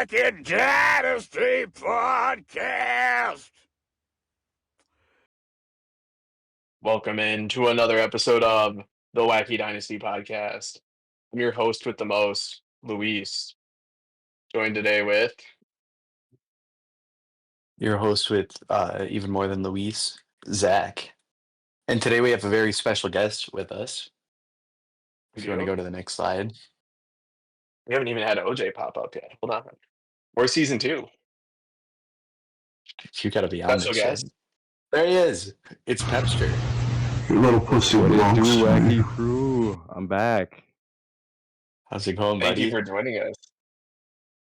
Wacky Dynasty Podcast. Welcome in to another episode of the Wacky Dynasty Podcast. I'm your host with the most, Luis. Joined today with your host with even more than Luis, Zach. And today we have a very special guest with us. If you want to go to the next slide. We haven't even had OJ pop up yet. Hold on. We're season 2. You gotta be honest. Special guest. There he is. It's Pepster. You little pussy What blocks. it do, Wacky crew? I'm back. How's it going, Thank buddy? you for joining us.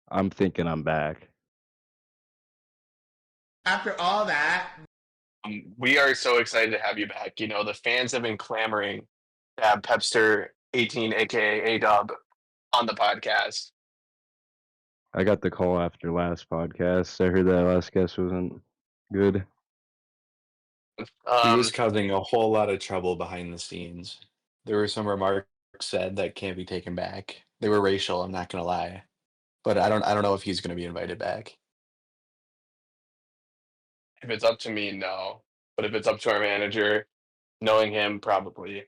I'm thinking I'm back. After all that, We are so excited to have you back. You know, the fans have been clamoring to have Pepster 18, aka A-Dub, on the podcast. I got the call after last podcast. I heard that last guest wasn't good. He was causing a whole lot of trouble behind the scenes. There were some remarks said that can't be taken back. They were racial, I'm not gonna lie. But I don't know if he's gonna be invited back. If it's up to me, no. But if it's up to our manager, knowing him, probably.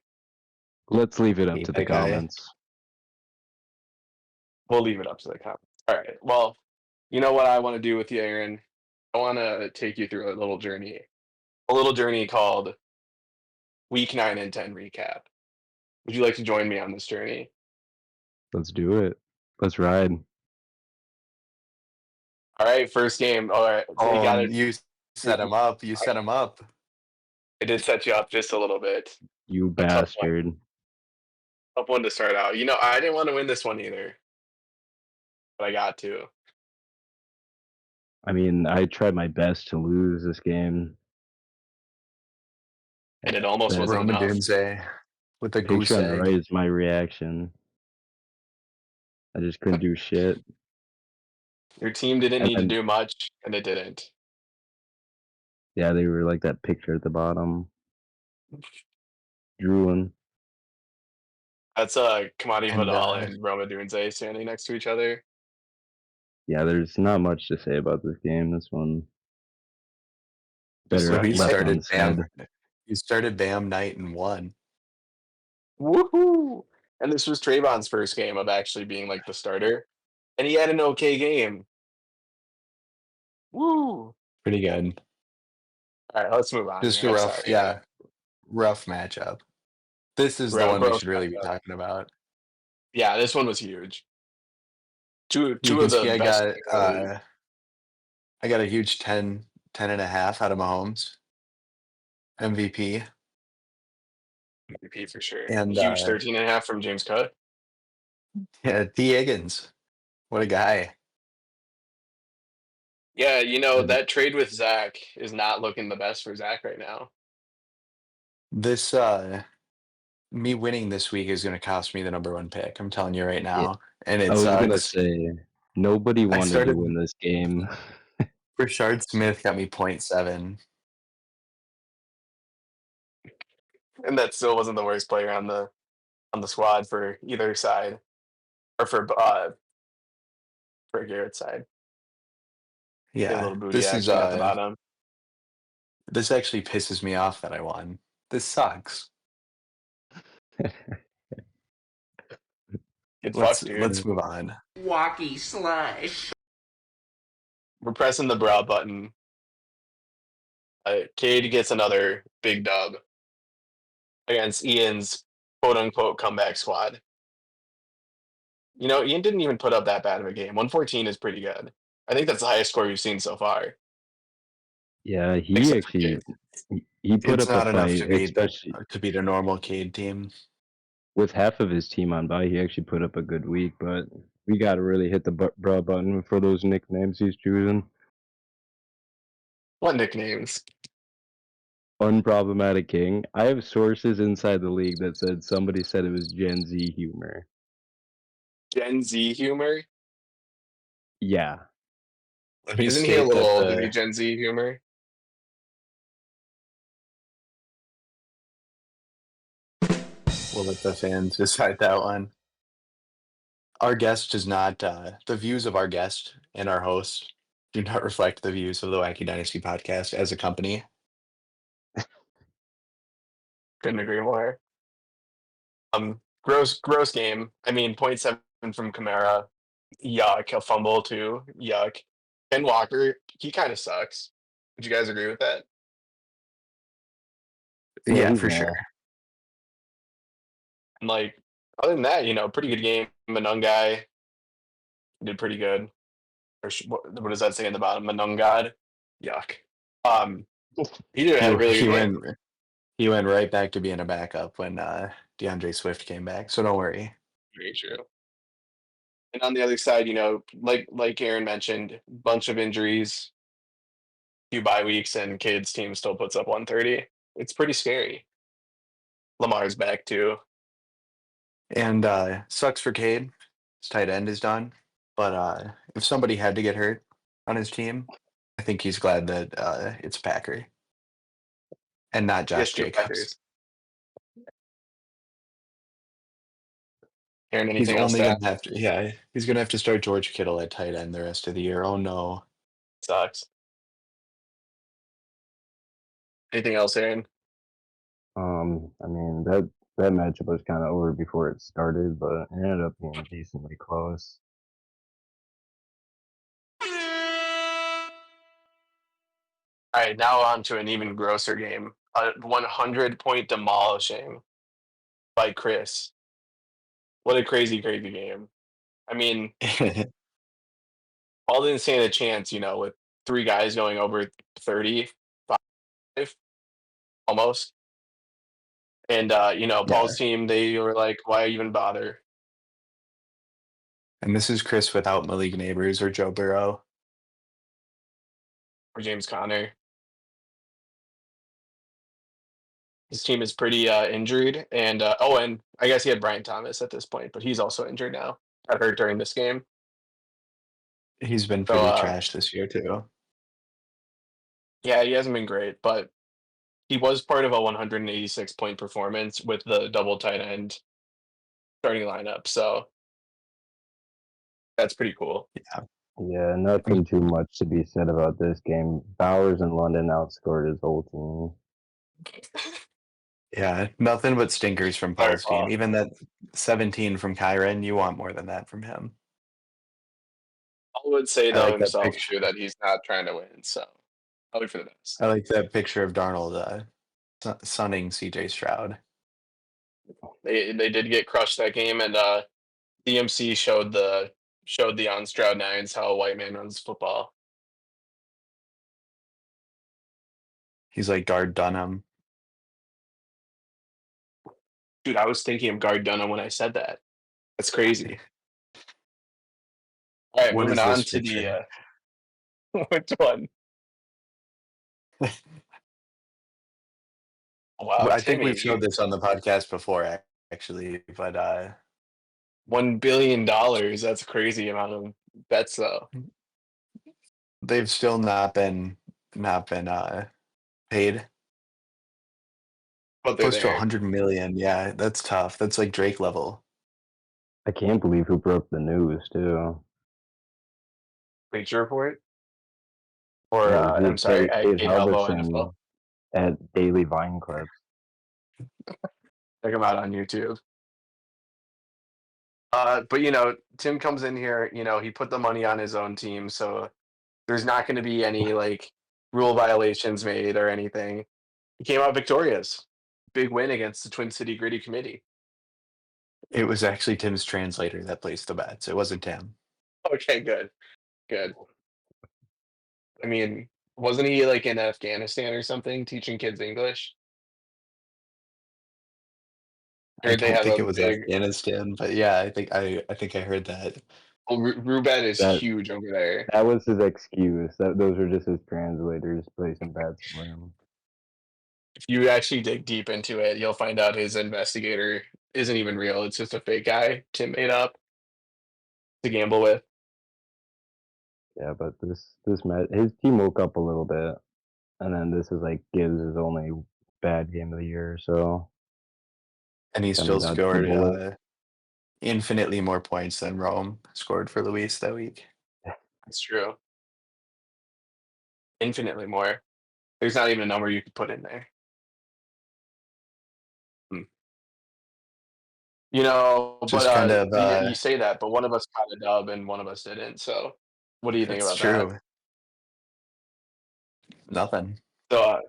Let's leave it up Hate to the that guy. comments. We'll leave it up to the comments. All right. Well, you know what I want to do with you, Aaron? I want to take you through a little journey. A little journey called Week 9 and 10 Recap. Would you like to join me on this journey? Let's do it. Let's ride. All right, first game. All right. So we got it. You set him up. You set him up. It did set you up just a little bit. You A tough one. bastard. Tough one to start out. You know, I didn't want to win this one either. But I got to. I mean, I tried my best to lose this game. And it almost wasn't Roman enough. Doomsday with the goose Patreon egg. raised my reaction. I just couldn't do shit. Your team didn't And need to then- do much, and it didn't. Yeah, they were like that picture at the bottom. Drooling. That's Kamadi And, Vidal and Roma Dunze standing next to each other. Yeah, there's not much to say about this game. This one. Just Better so he left started unsaid. Bam. You started Bam night and won. Woohoo! And this was Trayvon's first game of actually being like the starter. And he had an okay game. Woo! Pretty good. All right, let's move on. Just here. a I'm rough, sorry. yeah, rough matchup. This is the Rough one we should really be matchup. talking about. Yeah, this one was huge. Two You of can the see I best. got a huge 10 and a half out of Mahomes. MVP. MVP for sure. And, Huge 13.5 from James Cook. Yeah, T. Higgins. What a guy. Yeah, you know, And- that trade with Zach is not looking the best for Zach right now. This me winning this week is gonna cost me the #1 pick. I'm telling you right now. And I it was gonna sucks. say nobody wanted started- to win this game. Rashard Smith got me 0.7. And that still wasn't the worst player on the squad for either side. Or for Garrett's side. A Yeah. little booty This is action at the bottom. this actually pisses me off that I won. This sucks. Get Let's fucked, dude. let's move on. Wacky Slush. We're pressing the brow button. Cade gets another big dub against Ian's quote-unquote comeback squad. You know, Ian didn't even put up that bad of a game. 114 is pretty good. I think that's the highest score we've seen so far. Yeah, he Except for actually he put It's up not a enough fight, especially to beat a normal Cade team. with half of his team on bye. He actually put up a good week, but we got to really hit the brow button for those nicknames he's choosing. What nicknames? Unproblematic King. I have sources inside the league that said somebody said it was Gen Z humor. Gen Z humor? Yeah. Let me Isn't he a state little that old to be Gen Z humor? we'll let the fans decide that one. our guest does not, the views of our guest and our host do not reflect the views of the Wacky Dynasty Podcast as a company. Couldn't agree more. Gross game. I mean, 0.7 from Kamara. Yuck. A fumble too. Yuck. Ken Walker, he kind of sucks. Would you guys agree with that? Yeah, he's for meh. sure. And like, other than that, pretty good game. Manungai did pretty good. Or what does that say in the bottom? Manungad. Yuck. He had a really good game. He went right back to being a backup when DeAndre Swift came back. So don't worry. Very true. And on the other side, like Aaron mentioned, bunch of injuries, few bye weeks, and Cade's team still puts up 130. It's pretty scary. Lamar's back too. And sucks for Cade. His tight end is done. But if somebody had to get hurt on his team, I think he's glad that it's Packer and not Josh Jacobs. Aaron, He's anything else only to going add? to have to, yeah, he's going to have to start George Kittle at tight end the rest of the year. Oh, no. Sucks. Anything else, Aaron? I mean that matchup was kind of over before it started, but it ended up being decently close. All right, now on to an even grosser game. A 100-point demolishing by Chris. What a crazy, crazy game. I mean, all didn't stand a chance, with three guys going over 35, almost. And, Paul's team, they were like, why even bother? And this is Chris without Malik Neighbors or Joe Burrow. Or James Conner. His team is pretty injured. And, and I guess he had Brian Thomas at this point, but he's also injured now. Got hurt during this game. He's been pretty trash this year, too. Yeah, he hasn't been great, but he was part of a 186-point performance with the double tight end starting lineup. So that's pretty cool. Yeah, nothing too much to be said about this game. Bowers and London outscored his whole team. Yeah, nothing but stinkers from Sorry, Paul's team. Paul. Even that 17 from Kyron, you want more than that from him. Paul would say, I though, like that himself, picture. too, that he's not trying to win. So probably for the best. I like that picture of Darnold sunning CJ Stroud. They did get crushed that game, and DMC showed the on Stroud Nines how a white man runs football. He's like guard Dunham. Dude, I was thinking of guard Dunham when I said that. That's crazy. All right, What moving is on this to picture? the which one? Wow, I think Timmy, we've showed this on the podcast before, actually, but $1 billion. That's a crazy amount of bets, though. they've still not been paid. But they're Close to there. 100 million. Yeah, that's tough. That's like Drake level. I can't believe who broke the news too. Bleacher Report? Or, Yeah, I'm sorry, Dave Alvo NFL. Halverson at Daily Vine Clips. Check him out on YouTube. But, Tim comes in here, he put the money on his own team, so there's not going to be any, rule violations made or anything. He came out victorious. Big win against the Twin City Gritty Committee. It was actually Tim's translator that placed the bets. It wasn't Tim. Okay, good. Good. I mean, wasn't he, in Afghanistan or something, teaching kids English? I Or they don't have think a it was big... Afghanistan, but yeah, I think I heard that. Well, Rubet is That- huge over there. That was his excuse. Those were just his translators placing bets for him. If you actually dig deep into it, you'll find out his investigator isn't even real. It's just a fake guy Tim made up to gamble with. Yeah, but his team woke up a little bit, and then this is Gibbs' only bad game of the year. So And he kinda still dodged the bullet. scored infinitely more points than Rome scored for Luis that week. That's true. Infinitely more. There's not even a number you could put in there. You know, Just kind but of, you say that, but one of us got a dub and one of us didn't. So, what do you think it's about that? true. Nothing. So,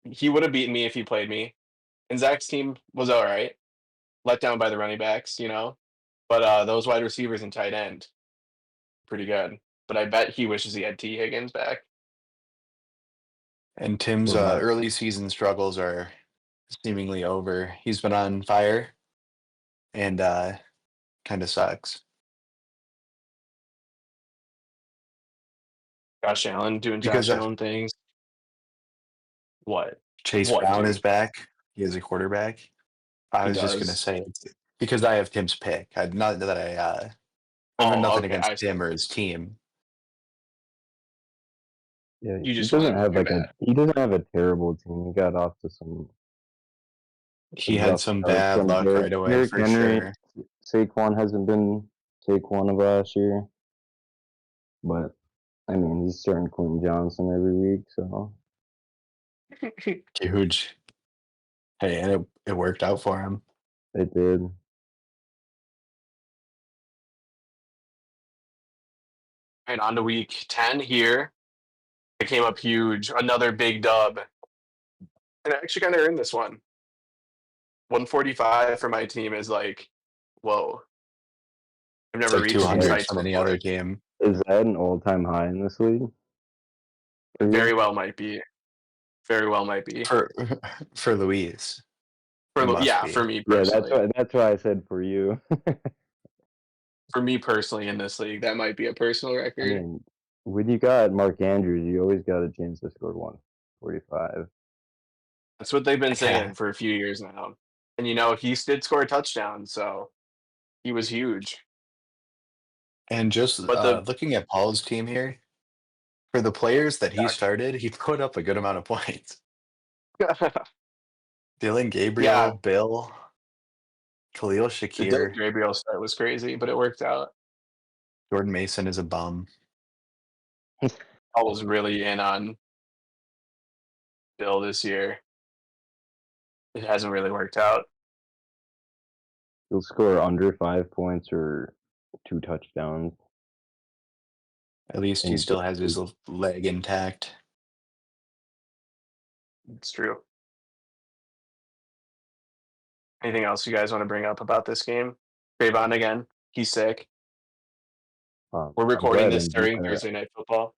he would have beaten me if he played me. And Zach's team was all right, let down by the running backs, but those wide receivers and tight end, pretty good. But I bet he wishes he had T. Higgins back. And Tim's Well, that- early season struggles are seemingly over. He's been on fire and kind of sucks. Josh Allen doing Because Josh Allen things. What? Chase What, Brown dude? is back. He is a quarterback. I He was just going to does. say it's because I have Tim's pick. Not that I have Oh, nothing okay. against Tim or his team. Yeah, You he just doesn't want have your like a bad. he doesn't have a terrible team. He got off to some He had rough some starts. bad luck right away Derrick for Henry, sure. Saquon hasn't been Saquon of last year, but I mean he's starting Quentin Johnson every week, so Huge. Hey, and it worked out for him. it did. And on to week 10 here. It came up huge. Another big dub. And I actually kind of earned this one. 145 for my team is like, whoa. I've It's never like reached these 200 heights from any before. other team. Is that an all-time high in this league? For you? Very well might be. Very well might be. For Luis. For, It must yeah, be. for me Yeah, personally. that's why I said for you. For me personally in this league, that might be a personal I record. mean, when you got Mark Andrews, you always got a chance to score 145. That's what they've been Yeah. saying for a few years now. And he did score a touchdown, so he was huge. And just But looking at Paul's team here, for the players that he started, he put up a good amount of points. Dylan Gabriel, yeah, Bill, Khalil the Dylan Shakir, Gabriel start was crazy, but it worked out. Jordan Mason is a bum. I was really in on Bill this year. It hasn't really worked out. He'll score under 5 points or 2 touchdowns. At least he And still has his leg intact. It's true. Anything else you guys want to bring up about this game? Trayvon again. He's sick. We're I'm recording glad this during Mbuka- Thursday Night Football.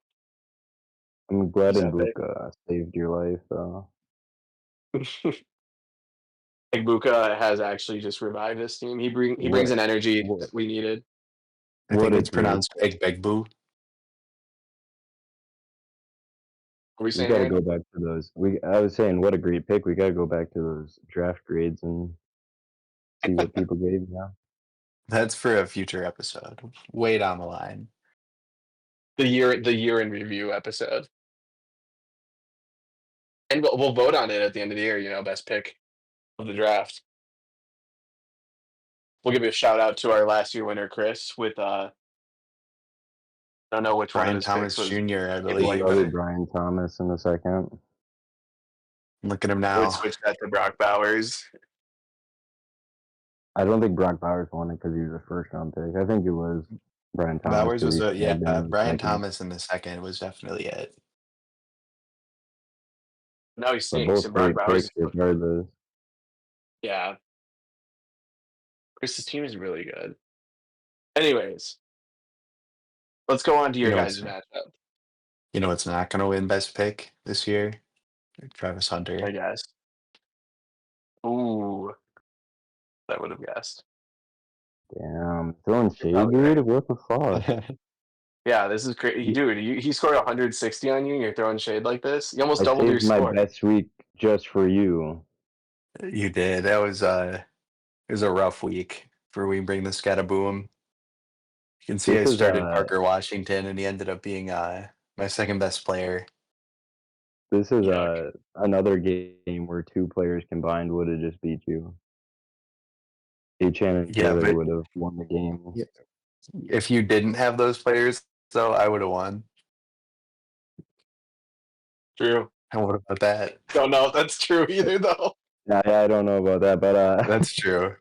I'm glad Is that big? Mbuka saved your life. Buka has actually just revived this team. He brings an energy that we needed. I What think a it's pronounced Egbegbu. Are we We saying got to Aaron? go back to those. I was saying, what a great pick. We got to go back to those draft grades and see what people gave you now. That's for a future episode. Way down the line. The year in review episode. And we'll vote on it at the end of the year, best pick of the draft. We'll give you a shout out to our last year winner, Chris, with I don't know which one of Brian his Thomas picks was Jr., I maybe believe. Probably Brian Thomas in a second. Look at him would now. switch that to Brock Bowers. I don't think Brock Bowers won it because he was a first-round pick. I think it was Brian Thomas. Bowers was Brian Brian Thomas in the second was definitely it. Now he But stinks, both and Brock great Bowers. picks regardless. Yeah. Chris's team is really good. Anyways, let's go on to your guys' matchup, You know what's not going to win best pick this year? Travis Hunter. I guess. Ooh. I would have guessed. Damn, throwing shade, probably dude. right. What the fuck? Yeah, this is crazy. Dude, he scored 160 on you and you're throwing shade like this? You almost I doubled your saved my score. best week just for you. You did. That was it was a rough week for We Bring the Scataboom. You can see This I is, started Parker Washington and he ended up being my second best player. This is Yuck. another game where 2 players combined would have just beat you. Chan and Yeah, Taylor but would have won the game. Yeah. if you didn't have those players, though, I would have won. True. And what about that? Don't know if that's true either, though. Yeah, I don't know about that, but That's true.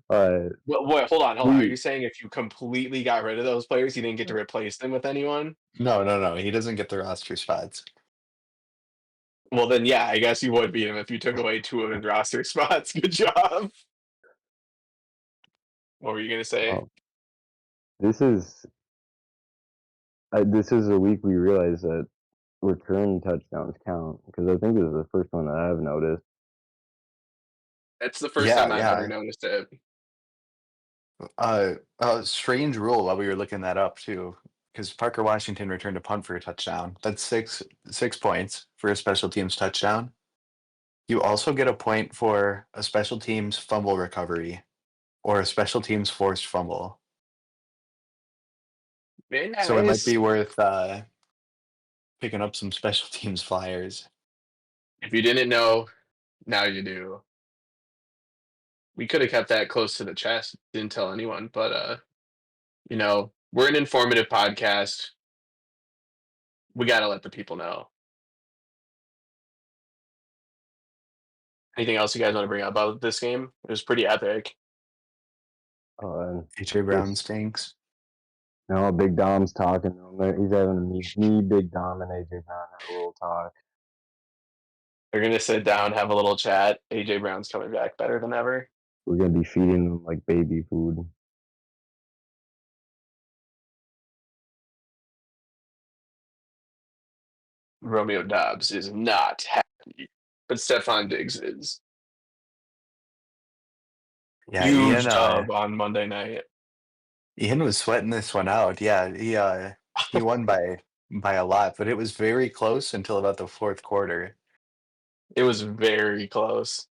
Wait, hold on. Are We- you saying if you completely got rid of those players, you didn't get to replace them with anyone? No. He doesn't get the roster spots. Well, then, yeah, I guess you would beat him if you took away 2 of his roster spots. Good job. What were you gonna say? this is a week we realize that return touchdowns count, because I think this is the first one that I've noticed. That's the first Yeah, time I've yeah. ever noticed it. A strange rule while we were looking that up too, because Parker Washington returned a punt for a touchdown. That's six points for a special teams touchdown. You also get a point for a special teams fumble recovery or a special teams forced fumble. Very So it might nice. be worth picking up some special teams flyers. If you didn't know, now you do. We could have kept that close to the chest, didn't tell anyone, but we're an informative podcast. We gotta let the people know. Anything else you guys want to bring up about this game? It was pretty epic. AJ Brown stinks. No, Big Dom's talking to him. He's having me, Big Dom, and AJ Brown have a little talk. They're gonna sit down, have a little chat. AJ Brown's coming back better than ever. We're gonna be feeding them like baby food. Romeo Dobbs is not happy, but Stephon Diggs is. Yeah, Huge dub on Monday night. Ian was sweating this one out. Yeah, he won by a lot, but it was very close until about the fourth quarter. It was very close.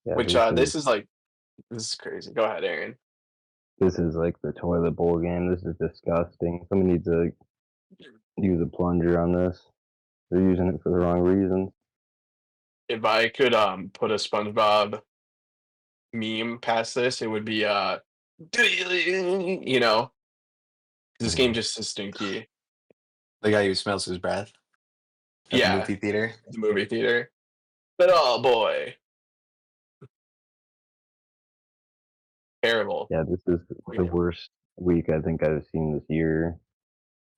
Yeah, Which this is crazy. Go ahead, Aaron. This is like the toilet bowl game. This is disgusting. Somebody needs to use a plunger on this. They're using it for the wrong reasons. If I could put a SpongeBob meme past this, it would be this game just is stinky. The guy who smells his breath at the movie theater. The movie theater. But oh boy. Terrible. Yeah, this is the worst week I think I've seen this year.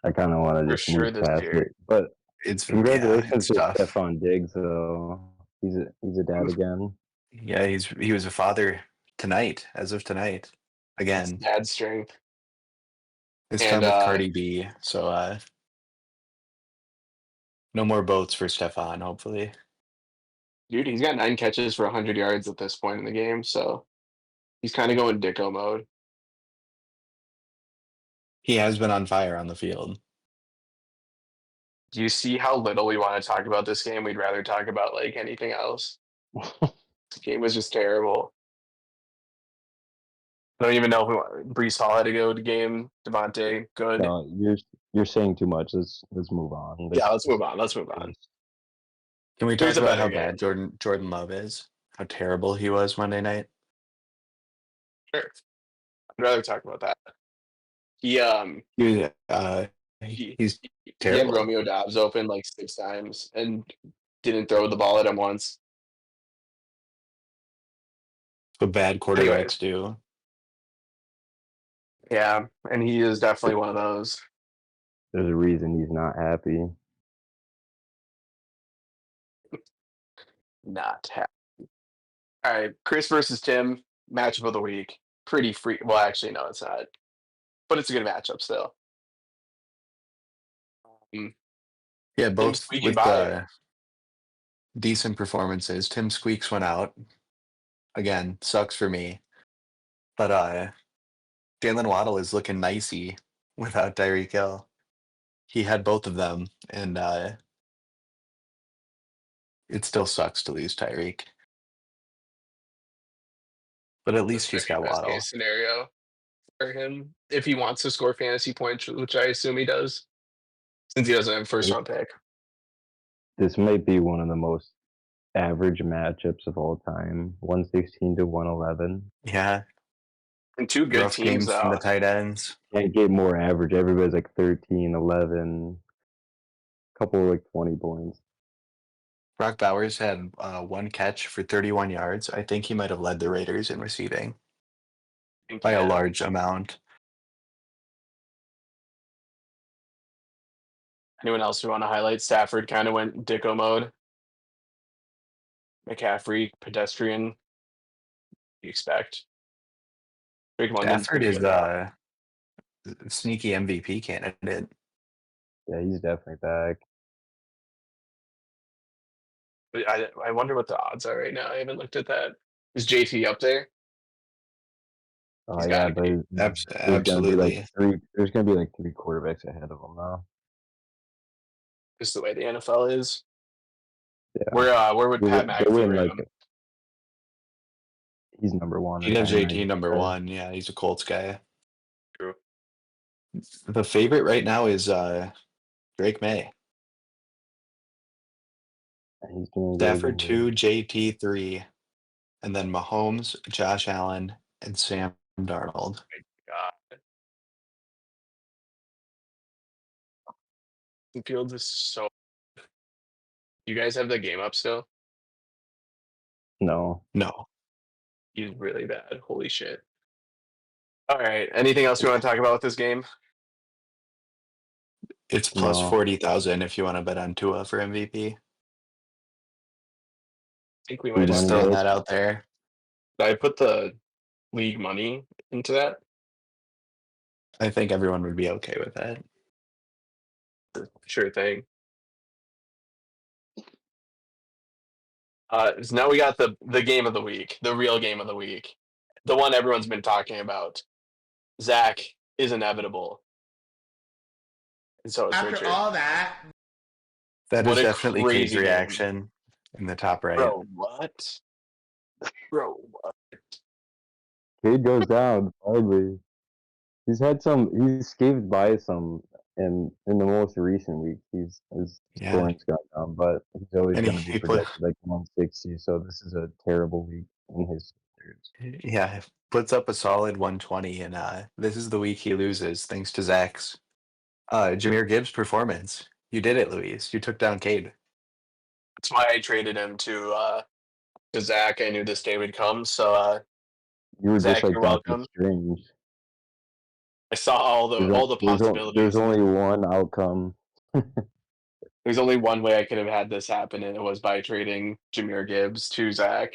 I kind of want to just move past it, but It's congratulations to tough. Stephon Diggs. Though he's a dad again. Yeah, he was a father tonight, as of tonight, again. Dad strength. This time with Cardi B, so no more boats for Stephon, hopefully. Dude, he's got 9 catches for 100 yards at this point in the game, so he's kind of going Dicko mode. He has been on fire on the field. Do you see how little we want to talk about this game? We'd rather talk about like anything else. This game was just terrible. I don't even know if Brees Hall had to go to game. Devontae, good. No, you're saying too much. Let's move on. Let's move on. Can we Here's talk a about how better bad Jordan Love is? How terrible he was Monday night? Sure. I'd rather talk about that. He's terrible. He had Romeo Dobbs open like 6 times and didn't throw the ball at him once. What bad quarterbacks do. Yeah, and he is definitely one of those. There's a reason he's not happy. Not happy. All right, Chris versus Tim, matchup of the week. Pretty free. Well, actually, no, it's not. But it's a good matchup still. Yeah, both squeaking with by. decent performances. Tim Squeaks went out. Again, sucks for me. But Jalen Waddle is looking nicey without Tyreek Hill. He had both of them, and it still sucks to lose Tyreek. But at least he's got Best Waddle. case scenario for him if he wants to score fantasy points, which I assume he does, since he doesn't have a first round pick. This might be one of the most average matchups of all time, 116 to 111. Yeah, And two good rough teams games from the though. tight ends. Can't get more average. Everybody's like 13, 11, couple like 20 points. Brock Bowers had one catch for 31 yards. I think he might have led the Raiders in receiving by a large amount. Anyone else we want to highlight? Stafford kind of went dicko mode. McCaffrey, pedestrian. You expect. Drake London's Stafford pretty is good though. a sneaky MVP candidate. Yeah, he's definitely back. But I wonder what the odds are right now. I haven't looked at that. Is JT up there? Oh He's yeah, gotta but be. there's gonna be like Absolutely. there's gonna be like 3 quarterbacks ahead of him now. Just the way the NFL is. Yeah, Where would they Pat McAfee win rate like him? he's number one He'd right have now. JT number one. Yeah, he's a Colts guy. True. The favorite right now is Drake May. He's gonna go Stafford again. 2, JT 3, and then Mahomes, Josh Allen, and Sam Darnold. God. Fields is so. You guys have the game up still? No, No, He's really bad. Holy shit. All right. Anything else you want to talk about with this game? it's plus no. 40,000 if you want to bet on Tua for MVP. I think we Free might have Just money, throwing guys. that out there. I put the league money into that. I think everyone would be okay with that. Sure thing. So now we got the game of the week, the real game of the week, the one everyone's been talking about. Zach is inevitable, and so is After Richard. all that, That What is a definitely crazy Cade's game. reaction in the top right. Bro, what? Bro, what? Cade goes down hardly. He's escaped by some in the most recent week. His Yeah. scoring's gone down, but he's always And going to be he projected like 160. So this is a terrible week in his standards. yeah, puts up a solid 120, and this is the week he loses thanks to Zach's Jahmyr Gibbs performance. You did it, Luis. You took down Cade. That's why I traded him to Zach. I knew this day would come. So You were Zach, just like you're Doctor welcome. Strange. I saw all the possibilities. There's only one outcome. There's only one way I could have had this happen, and it was by trading Jahmyr Gibbs to Zach.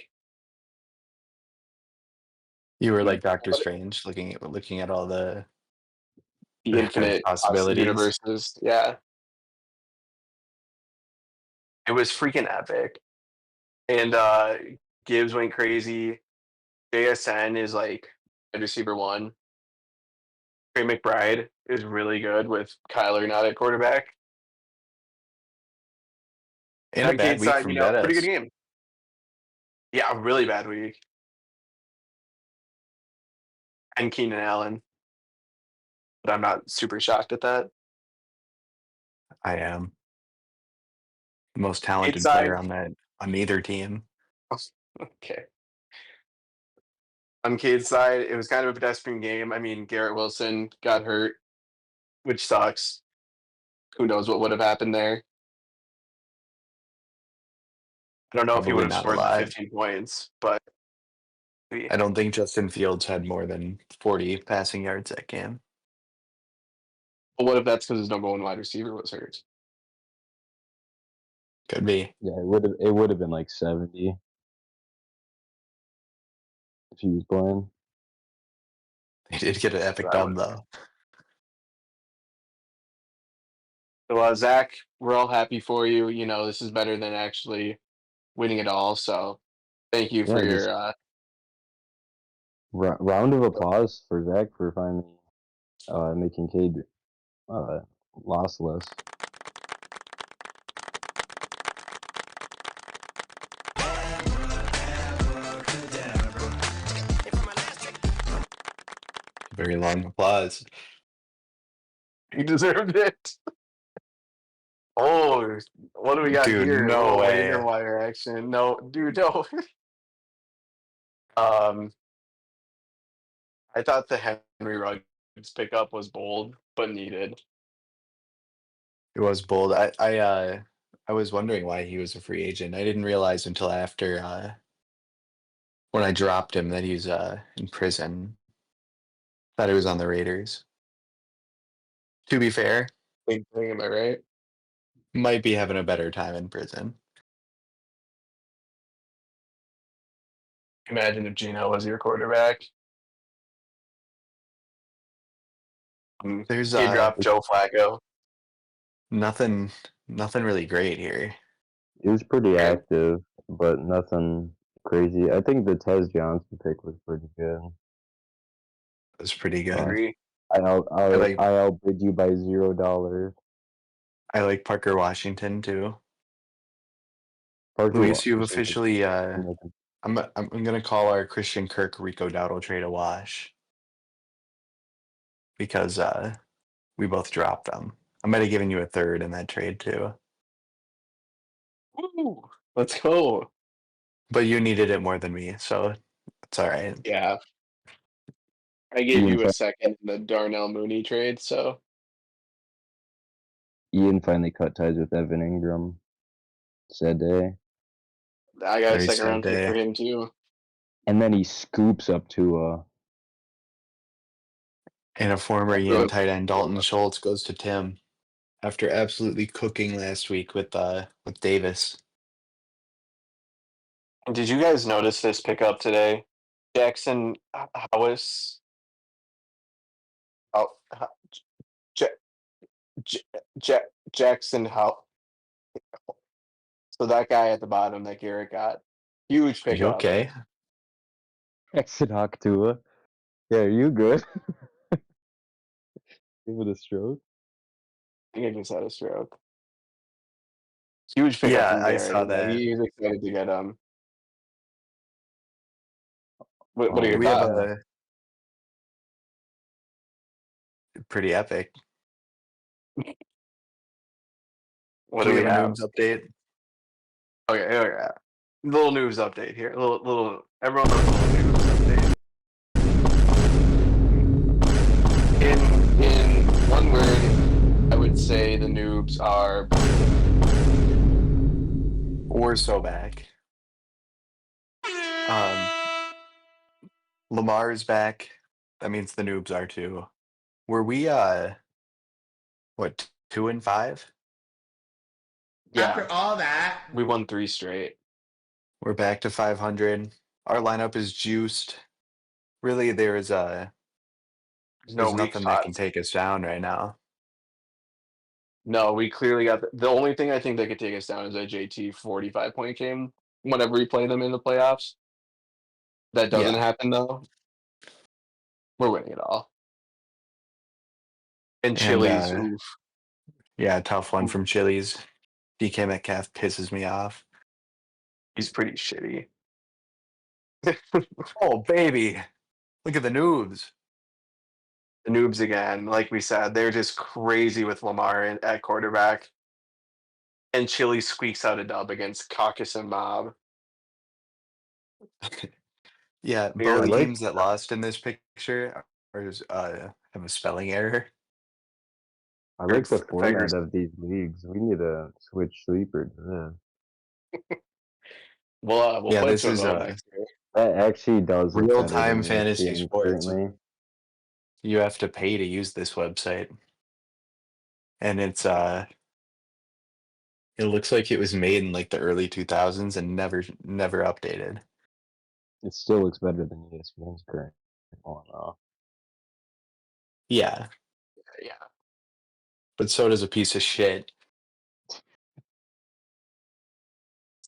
You were like Doctor Strange, looking at all the The infinite possibilities. universes. Yeah. It was freaking epic. And Gibbs went crazy. JSN is like wide receiver 1. Trey McBride is really good with Kyler not at quarterback. And a on bad Cade's week side, from pretty good Bettis. game. Yeah, a really bad week. And Keenan Allen. But I'm not super shocked at that. I am the most talented Cade's side. player on either team. Okay. On Cade's side, it was kind of a pedestrian game. I mean, Garrett Wilson got hurt, which sucks. Who knows what would have happened there? I don't know if he would Probably have not scored the alive. 15 points, but I don't think Justin Fields had more than 40 passing yards that game. Well, what if that's because his number 1 wide receiver was hurt? Could be. Yeah, it would have been like 70 if he was playing. He did get an epic dub, though. So, Zach, we're all happy for you. You know, this is better than actually winning it all. So, thank you for your. Round of applause for Zach for finally making Cade lossless. Very long applause. He deserved it. Oh, what do we got Dude, here? A no little way. waiver wire action. No, dude, no. I thought the Henry Ruggs pickup was bold, but needed. It was bold. I was wondering why he was a free agent. I didn't realize until after when I dropped him that he's in prison. Thought he was on the Raiders. To be fair, Same thing, am I right? might be having a better time in prison. Imagine if Gino was your quarterback. There's He dropped Joe Flacco. nothing really great here. He was pretty And- active, but nothing crazy. I think the Tez Johnson pick was pretty good. It was pretty good. Agree. I like- outbid you by $0. I like Parker Washington too. Parker Luis, you've Washington officially I'm I'm gonna call our Christian Kirk Rico Dowdle trade a wash because we both dropped them. I might have given you a third in that trade too, Woo! Let's go. but you needed it more than me, so it's all right. Yeah. I gave Ian you a second in the Darnell Mooney trade, so Ian finally cut ties with Evan Ingram. Sad day. I got a Very second sad round pick day. for him too. And then he scoops up to And a former Everyone- Ian tight end Dalton Schultz goes to Tim after absolutely cooking last week with Davis. Did you guys notice this pickup today? Jackson Howes. Oh, Jackson How. So that guy at the bottom that Garrett got, huge Are you pickup. okay? Exit Tua. Yeah, are you good? Give it a stroke. I think I just had a stroke. Huge pickup Yeah, from I Garrett. saw that. He's excited to get What are your We have thoughts? a pretty epic. What Do do we we have a have? news update? Okay, here we go. Little news update here. Little everyone knows a little news update. In one word, I would say the Noobs are We're so back. Lamar is back. That means the Noobs are too. Were we what 2-5? After all that, we won 3 straight. We're back to 500. Our lineup is juiced. Really, there's No there's weak nothing that can spots. take us down right now. No, we clearly got the only thing I think that could take us down is a JT 45-point game whenever we play them in the playoffs. That doesn't Yeah. happen though. We're winning it all. And Chili's, oof. Yeah, tough one from Chili's. DK Metcalf pisses me off. He's pretty shitty. Oh baby, look at the Noobs. The Noobs again, like we said, they're just crazy with Lamar at quarterback. And Chili squeaks out a dub against Caucus and Mob. Yeah, Barely. both teams that lost in this picture have a spelling error. I like the Figures. format of these leagues. We need to switch sleeper to this. We'll Yeah, play this to is another next year. That actually does look better real-time than fantasy ESPN sports. currently. You have to pay to use this website. And it's it looks like it was made in like the early 2000s and never updated. It still looks better than ESPN's current one. Yeah, Yeah. but so does a piece of shit.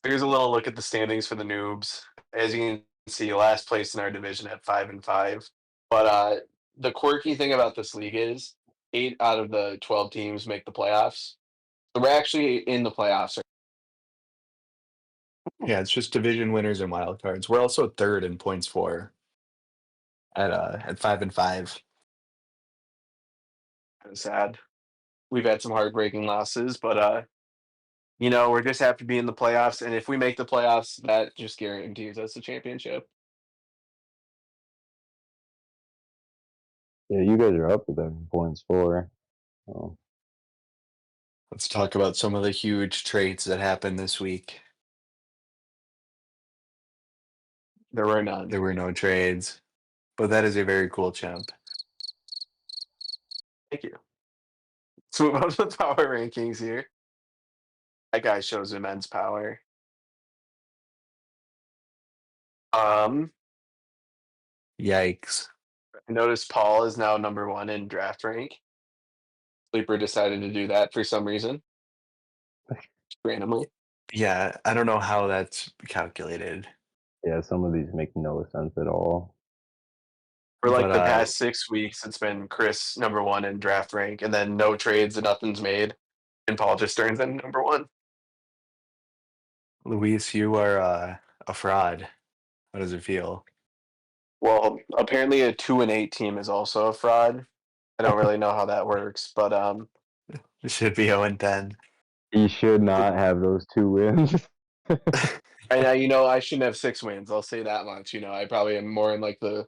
Here's a little look at the standings for the Noobs. As you can see, last place in our division at 5-5. But the quirky thing about this league is 8 out of the 12 teams make the playoffs. So we're actually in the playoffs. Yeah, it's just division winners and wild cards. We're also third in points for at 5-5. Kind of sad. We've had some heartbreaking losses, but we're just happy to be in the playoffs, and if we make the playoffs, that just guarantees us a championship. Yeah, you guys are up with 11 points for. So. Let's talk about some of the huge trades that happened this week. There were none. There were no trades, but that is a very cool chimp. Thank you. Let's move on to the power rankings here. That guy shows immense power. Yikes. I noticed Paul is now number 1 in draft rank. Sleeper decided to do that for some reason. Randomly. Yeah, I don't know how that's calculated. Yeah, some of these make no sense at all. For like the past 6 weeks, it's been Chris number 1 in draft rank, and then no trades and nothing's made, and Paul just turns in number 1. Luis, you are a fraud. How does it feel? Well, apparently a 2-8 team is also a fraud. I don't really know how that works, but It should be 0-10. He should not have those 2 wins. and I shouldn't have 6 wins. I'll say that much. I probably am more in like the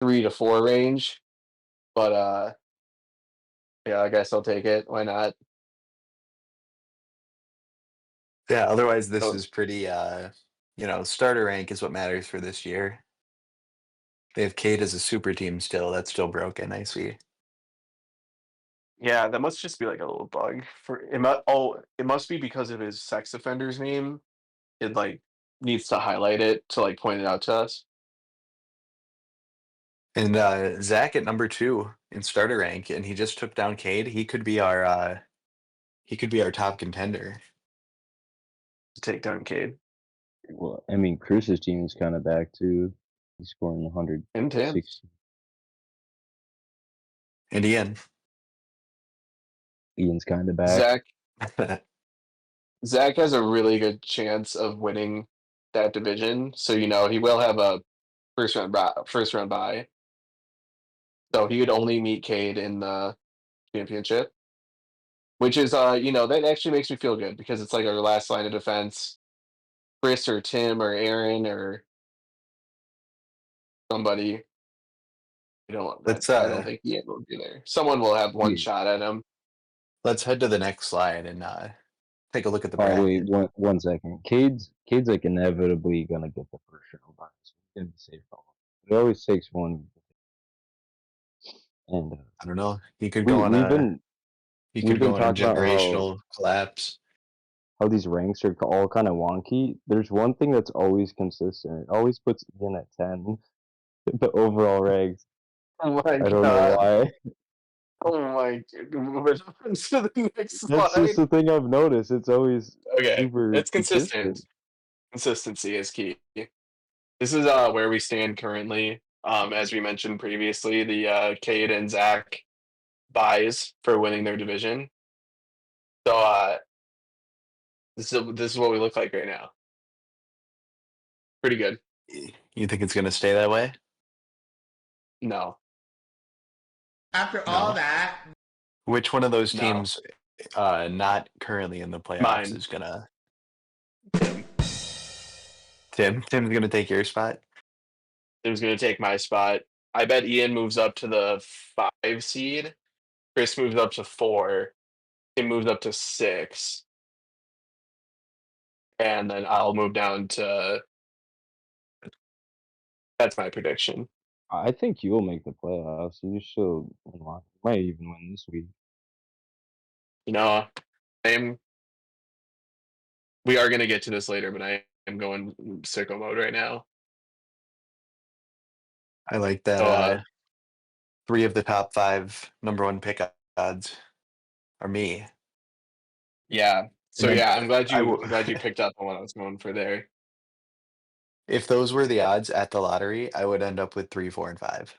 3 to 4 range, but yeah, I guess I'll take it. Why not? Yeah, otherwise this is pretty starter rank is what matters for this year. They have Cade as a super team still. That's still broken, I see. Yeah, that must just be like a little bug for it must be because of his sex offender's name. It like needs to highlight it to like point it out to us. And Zach at number 2 in starter rank, and he just took down Cade. He could be our top contender To take down Cade. Well, I mean, Cruz's team is kind of back too. He's scoring 100. And Tim. And Ian's kind of back. Zach has a really good chance of winning that division. So he will have a first round bye. So he would only meet Cade in the championship, which is that actually makes me feel good because it's like our last line of defense. Chris or Tim or Aaron or somebody. I don't think Ian will be there. Someone will have one shot at him. Let's head to the next slide and take a look at the bracket. bracket. Wait, one second. Cade's like inevitably gonna get the first round bye. So he's gonna be safe. It always takes one. And I don't know. He could go on a generational collapse. How these ranks are all kind of wonky. There's one thing that's always consistent. It always puts Ian at 10. The overall ranks. Oh my God. I don't know why. Oh my God. Moving on to the next slide. That's just the thing I've noticed. It's always super it's consistent. Consistency is key. This is where we stand currently. As we mentioned previously, the Cade and Zach buys for winning their division. So this is what we look like right now. Pretty good. You think it's gonna stay that way? No. After all that, which one of those teams not currently in the playoffs is gonna Tim's gonna take your spot? Tim's gonna take my spot. I bet Ian moves up to the 5 seed. Chris moves up to 4. Tim moves up to 6. And then I'll move down to... That's my prediction. I think you'll make the playoffs. You should might even win this week. We are going to get to this later, but I am going sicko mode right now. I like that. 3 of the top 5 number 1 pick odds are me. Yeah. So yeah, I'm glad you picked up on what I was going for there. If those were the odds at the lottery, I would end up with 3, 4, and 5.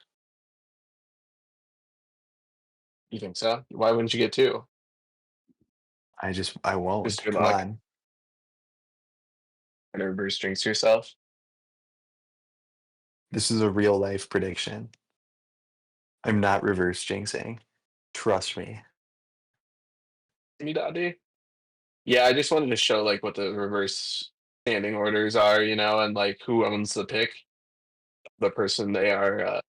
You think so? Why wouldn't you get 2? I won't. Just good Come luck. on. And reverse jinx yourself. This is a real life prediction. I'm not reverse jinxing. Trust me. Me, Daddy. Yeah, I just wanted to show like what the reverse standing orders are, and like who owns the pick, the person they are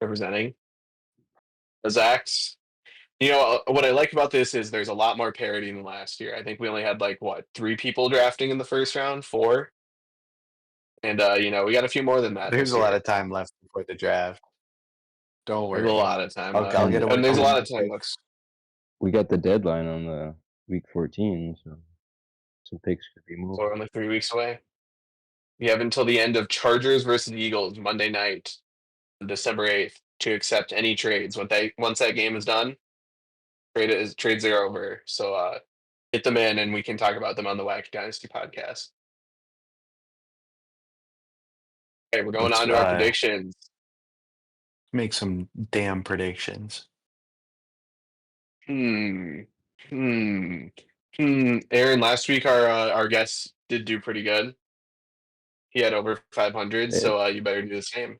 representing. Zach's. What I like about this is there's a lot more parity than last year. I think we only had like what 3 people drafting in the first round, 4, and we got a few more than that There's this a lot year. of time left before the draft. Don't There's a worry. lot of time I'll left, get a and there's a win lot of time left. picks. We got the deadline on the week 14, so some picks could be moved. So we're only 3 weeks away. We have until the end of Chargers versus Eagles Monday night, December 8th, to accept any trades. Once that game is done, trades are over. So hit them in, and we can talk about them on the Wacky Dynasty podcast. Okay, we're going Let's on to our predictions. make some damn predictions. Aaron, last week our guest did do pretty good. He had over 500, so you better do the same.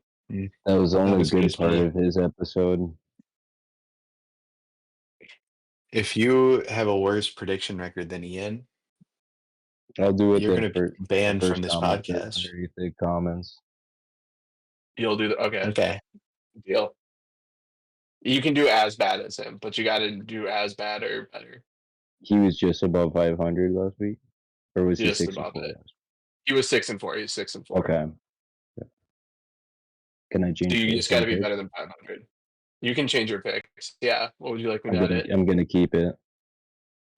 That was the only was good just part me. of his episode. If you have a worse prediction record than Ian, I'll do it. you're going to for be banned the from first this comment podcast. under the comments. You'll do the okay. Okay. Deal. You can do as bad as him, but you got to do as bad or better. He was just above 500 last week, or was he Just 6 above and 4? it. He was 6-4. He's 6-4. Okay. Can I change? So you the just got to be pick? better than 500. You can change your picks. Yeah. What would you like me to edit? I'm gonna keep it.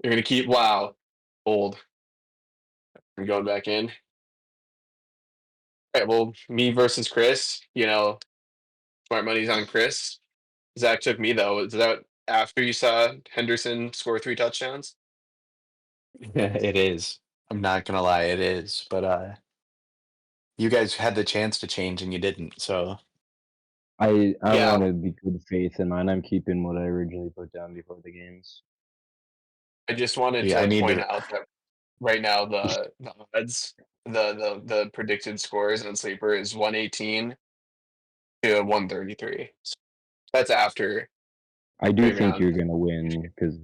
You're gonna keep. Wow. Old. I'm going back in. All right. Well, me versus Chris. Smart money's on Chris. Zach took me though. Is that after you saw Henderson score 3 touchdowns? It is. I'm not going to lie, it is. But you guys had the chance to change and you didn't. So I Yeah. want to be good faith in mine. I'm keeping what I originally put down before the games. I just wanted Yeah, I to need point to- out that right now the odds, the predicted scores on Sleeper is 118 to 133. So that's after. I do Travion. think you're gonna win because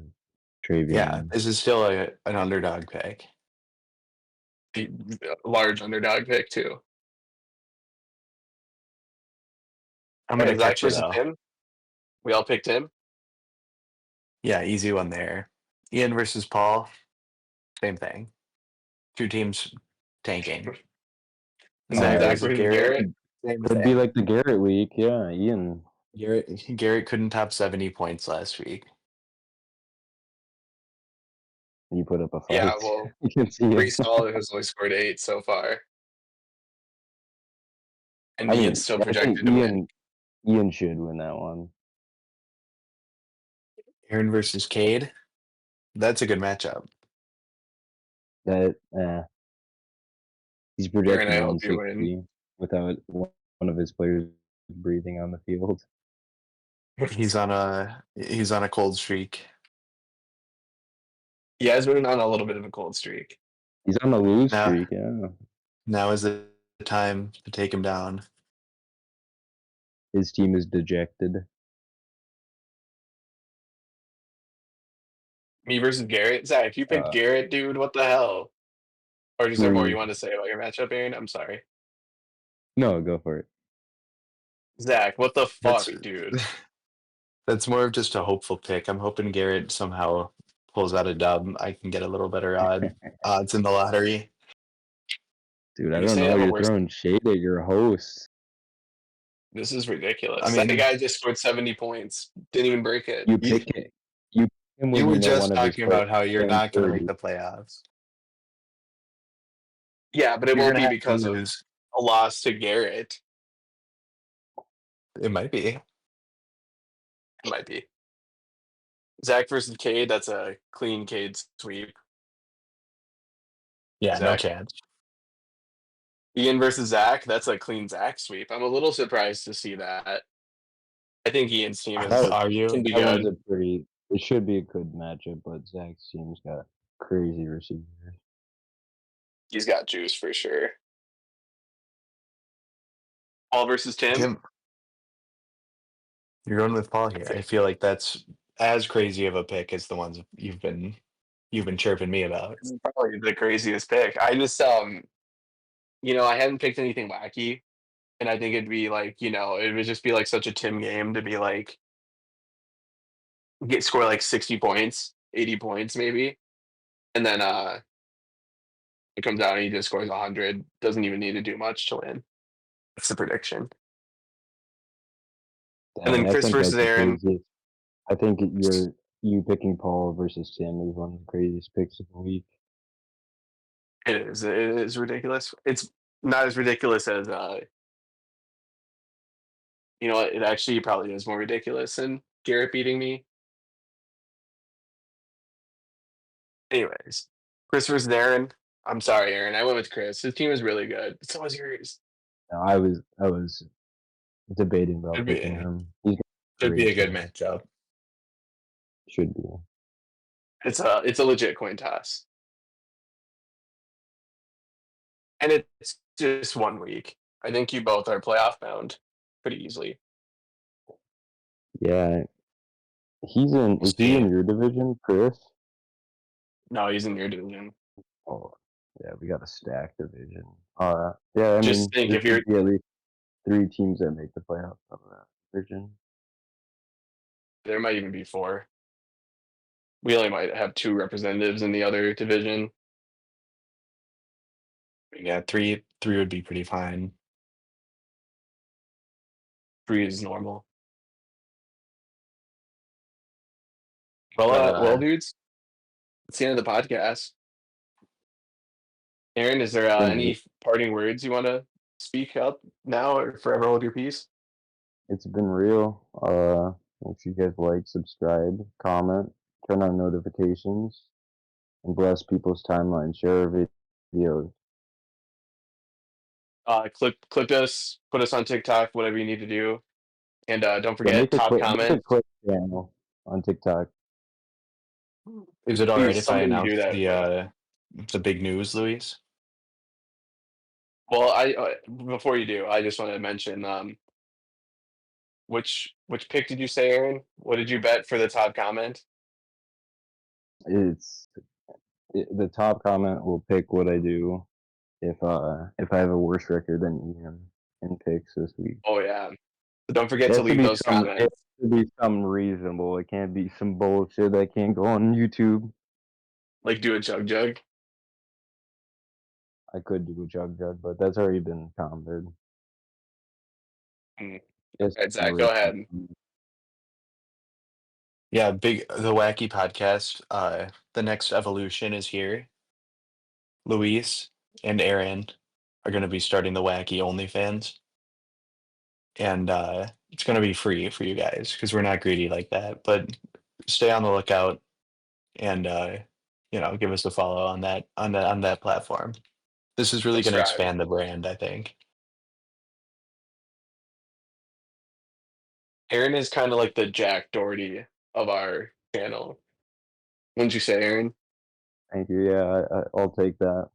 Travion. yeah, this is still an underdog pick. The large underdog pick too. I'm going to Zach catch you versus though. him. We all picked him. Yeah, easy one there. Ian versus Paul, same thing. 2 teams tanking. And then Zach versus Garrett. Same It'd be like the Garrett week, yeah. Ian. Garrett couldn't top 70 points last week. You put up a fight. Yeah, well, you can see Brees Hall has only scored 8 so far. And Ian's still I think projected to win. Ian should win that one. Aaron versus Cade. That's a good matchup. He's projected Aaron, I hope you 160 without one of his players breathing on the field. He's on a cold streak. He has been on a little bit of a cold streak. He's on a lose Nah. streak, yeah. Now is the time to take him down. His team is dejected. Me versus Garrett. Zach, you picked Garrett, dude. What the hell? Or is there more you want to say about your matchup, Aaron? I'm sorry. No, go for it. Zach, what the fuck, dude? That's more of just a hopeful pick. I'm hoping Garrett somehow pulls out a dub. I can get a little better odds in the lottery. Dude, I don't know. You're throwing shade at your host. This is ridiculous. I mean, that guy just scored 70 points. Didn't even break it. You pick it. You were just talking about how you're not going to make the playoffs. Yeah, but it won't be because of a loss to Garrett. It might be. It might be. Zach versus Cade, that's a clean Cade sweep. Yeah, Zach. No chance. Ian versus Zach, that's a clean Zach sweep. I'm a little surprised to see that. I think Ian's team can be good. It should be a good matchup, but Zach's team's got crazy receivers. He's got juice for sure. Paul versus Tim. You're going with Paul here. I feel like that's as crazy of a pick as the ones you've been you've been chirping me about. This is probably the craziest pick. I just I hadn't picked anything wacky, and I think it'd be like, it would just be like such a Tim game to be like score like 60 points, 80 points maybe, and then it comes out and he just scores 100. Doesn't even need to do much to win. That's the prediction. And then Dang, I Chris think versus that's the Aaron. craziest. I think you picking Paul versus Tim is one of the craziest picks of the week. It is. It is ridiculous. It's not as ridiculous as it actually probably is more ridiculous than Garrett beating me. Anyways, Chris versus Aaron. I'm sorry, Aaron. I went with Chris. His team is really good. So was yours. No, I was debating about Should be- picking him. He's Should be a great, good matchup. Should be. It's a legit coin toss. And it's just 1 week. I think you both are playoff bound pretty easily. Yeah. He's in. We'll Is he in see. your division, Chris? No, he's in your division. Oh, yeah. We got a stacked division. Yeah. I Just mean, think if there you're should be at least 3 teams that make the playoffs out of that division. there might even be 4. We only might have 2 representatives in the other division. Yeah, three would be pretty fine. 3 is normal. Well, But, dudes, it's the end of the podcast. Aaron, is there Thank any parting words you want to speak up now or forever hold your peace? It's been real. Make sure you guys like, subscribe, comment, turn on notifications, and bless people's timeline. Share our videos. Click us, put us on TikTok, whatever you need to do. And don't Yeah, forget, make a top quick comment. channel on TikTok. is it all right Please, if I somebody do announce that. the big news, Luis? Well, before you do, I just want to mention which pick did you say, Aaron? What did you bet for the top comment? The top comment will pick what I do if I have a worse record than Ian in picks this week. Oh yeah. So don't forget It to has leave be those It has comments. to be something reasonable. It can't be some bullshit that can't go on YouTube. Like do a jug. I could do a jug, but that's already been commented. Mm. Yes, All right, Zach, go ahead. Yeah, the Wacky Podcast. The next evolution is here. Luis and Aaron are going to be starting the Wacky OnlyFans, and it's going to be free for you guys because we're not greedy like that. But stay on the lookout, and give us a follow on that platform. This is really going to Subscribe. expand the brand, I think. Aaron is kind of like the Jack Doherty of our channel. Wouldn't you say, Aaron? Thank you. Yeah, I'll take that.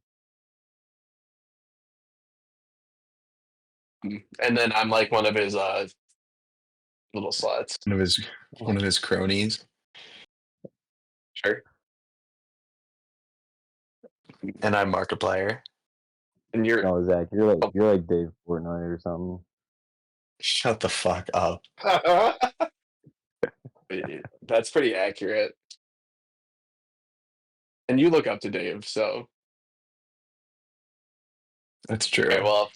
And then I'm like one of his little sluts. One of his cronies. Sure. And I'm Markiplier. And you're No, Zach, you're like Dave Portnoy or something. Shut the fuck up. That's pretty accurate. And you look up to Dave, so That's true. okay, well,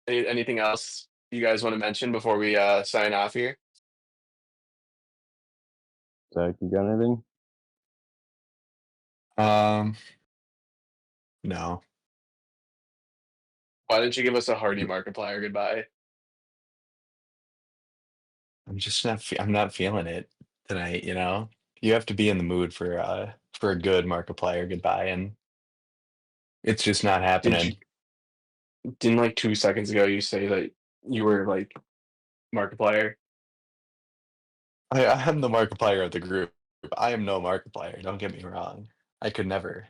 anything else you guys want to mention before we sign off here? Zach, you got anything? No. Why didn't you give us a hearty Markiplier goodbye? I'm just not. I'm not feeling it tonight. You have to be in the mood for a good Markiplier goodbye, and it's just not happening. Didn't like 2 seconds ago you say that you were like Markiplier? I am the Markiplier of the group. I am no Markiplier. Don't get me wrong. I could never.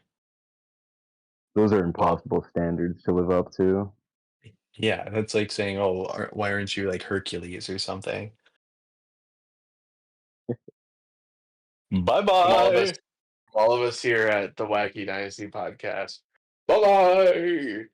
Those are impossible standards to live up to. Yeah, that's like saying, "Oh, why aren't you like Hercules or something?" Bye From all of us, bye. All of us here at the Wacky Dynasty Podcast. Bye-bye!